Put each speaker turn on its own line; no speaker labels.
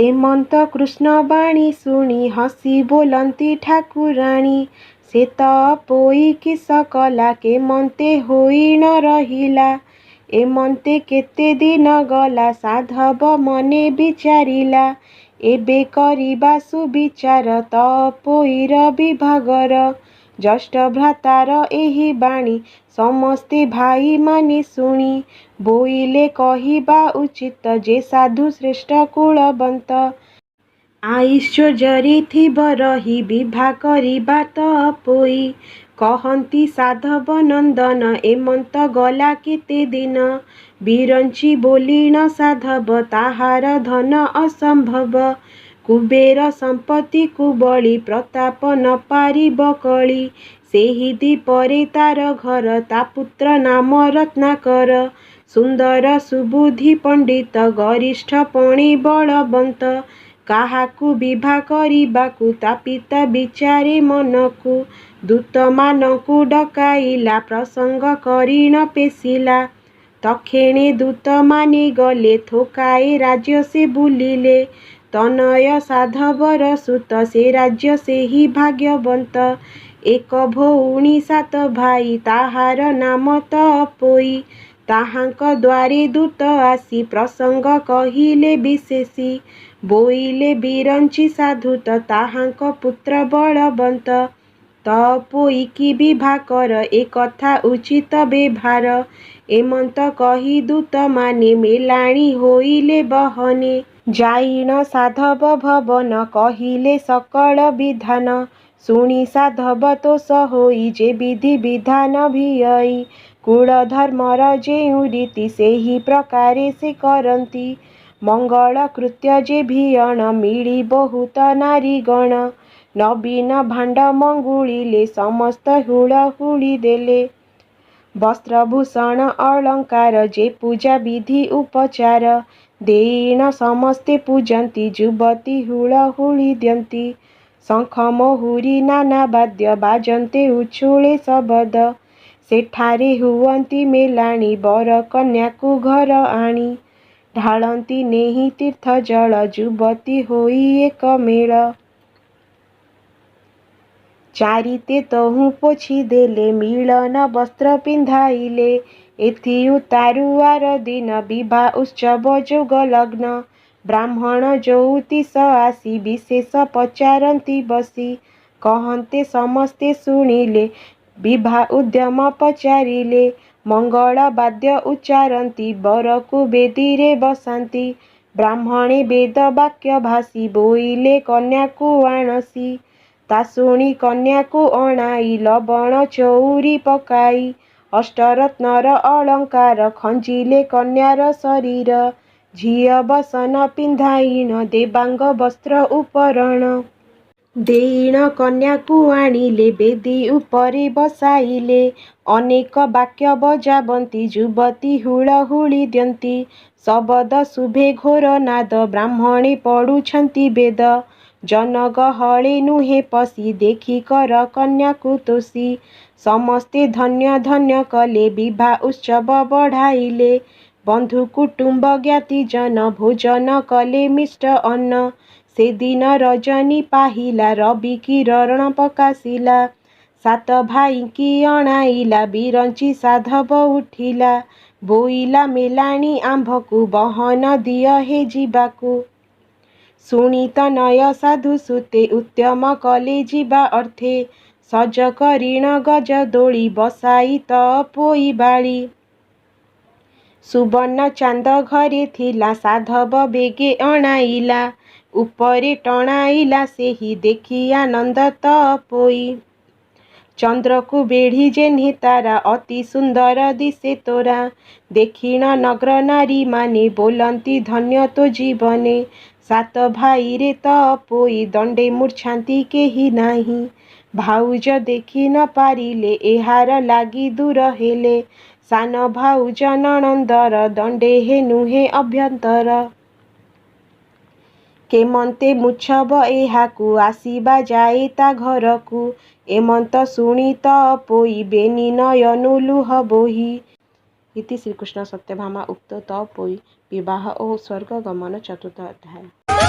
एमंत कृष्ण बाणी शुणी हसी बोलती ठाकुराणी से तो पोई किस कला केमंते होई न रहिला। एमंते केते दिन गला साधव मने विचारिला। एबे करिबा सुविचार तो पोईर विभागर। ज्येष्ठ भ्रातार एही बाणी समस्ते भाई माने शुणी बोइले कहिबा उचित जे साधु श्रेष्ठ कुलवंत। आईश्वर्यरे थिब रही विभा करिबा तो पोई कहती साधव नंदन एमंत गला केते दिन। बिरंची बोलिण साधव ताहार धन असंभव। कुबेर संपत्ति कुबली प्रताप न पारिब कली। सेहि दीपरे तार घर ता पुत्र नाम रत्नाकर। सुंदर सुबुद्धि पंडित गरिष्ठ पणे बलवंत। काहाकू विभा करिबाकू ता पिता विचारे मनकू। दूत मानकू डकाइला प्रसंग करिण पेशिला। तक्षणे दूत माने गले थोकाए राज्य से बुलिले। तनय साधवर सुत से राज्य से ही भाग्यवंत। एक भौणी सात भाई ताहार नाम तो पोई। ताहांक द्वारे दूत आसी प्रसंग कहिले विशेषी। बोइले बिरंची साधुत ताहांक पुत्र बलवंत। तो पोई की विभा कर ए कथा उचित बेभार। एमंत कही दूत माने मेलाणी होइले बहने। जाइण साधव भवन कहिले सकल विधान। शुणी साधव तोष होई जे विधि विधान भियई। कुल धर्मर जेउ रीति सेहि प्रकारे से करती। मंगल कृत्य जे भियण मिली बहुत नारीगण। नवीन भाण्ड मंगुलिले समस्त हुड़हुड़ी देले। वस्त्रभूषण अलंकार जे पूजा विधि उपचार। देईण समस्ते पूजंती जुबती हुड़हुड़ी द्यंती। शंख महुरी नाना वाद्य बाजन्ते उछुळे शबद। सेठारे हुअंती मेलाणी बर कन्याकू घर आणी। ढाळंती नेही तीर्थ जल जुबती होई एक मेळ। चारिते तहु पोछि देले मिलन वस्त्र पिंधाइले। एथि उतारुआर दिन विवाह उत्सव जोग लग्न। ब्राह्मण ज्योतिष आसी विशेष पचारंती बसी। कहन्ते समस्ते शुणिले विवाह उद्यम पचारिले। मंगल वाद्य उच्चारंती बरकू बेदीरे बसांती। ब्राह्मणे वेद वाक्य भाषी बोइले कन्याकू आणसी। ता शुणी कन्याकू अणाई लवण चौरी पकाई। अष्टरत्नर अलंकार खंजिले कन्यार शरीर। झिय बसन पिंधाइण देवांग वस्त्र उपरण। देईण कन्याकू आଣିले बेदी उपरे बसाइले। अनेक वाक्य बजावंती जुबती हुड़हुड़ी द्यंती। शबद शुभे घोर नाद ब्राह्मणे पढ़ुछंती वेद। जनगहळे नुहे पसी देखी कर कन्याकू तोषी। समस्ते धन्य धन्य कले विवाह उत्सव बढ़ाइले। बंधु कुटुंब ज्ञाति जन भोजन कले मिष्ट अन्न। से दिन रजनी पाहिला रवि किरण पकाशिला। सात भाई की अणाइला बिरंची साधव उठिला। बोइला मेलाणी आंभकू बहन दिय हे जीवाकू। शुणी तनय साधु सुते उद्यम कले जीवा अर्थे। सज करिण गज दोली बसाई तो पोई बाड़ी। सुवर्ण चांद घरे थिला साधव बेगे अणाइला। उपरे टणाइला सेहि देखी आनंद तो पोई। चंद्र को बेढ़ी जेन्हे तारा अति सुंदर दिसे तोरा। देखिण नग्र नारी माने बोलंती धन्य तो जीवने। सात भाई रे तो पोई दंडे मूर्छांती केही नाही। भाउज देखी न पारिले एहार लागी दूर हेले। सान भाउज नणंदर दंडे हे नुहे अभ्यंतर। केमंते मुछब एहाकू आसीबा जाए ता घरकू। एमंत शुणी तो पोई बेनी नयनु लुह बोही। इति श्रीकृष्ण सत्यभामा उक्त तो पोई विवाह और स्वर्ग गमन चतुर्थ अध्याय।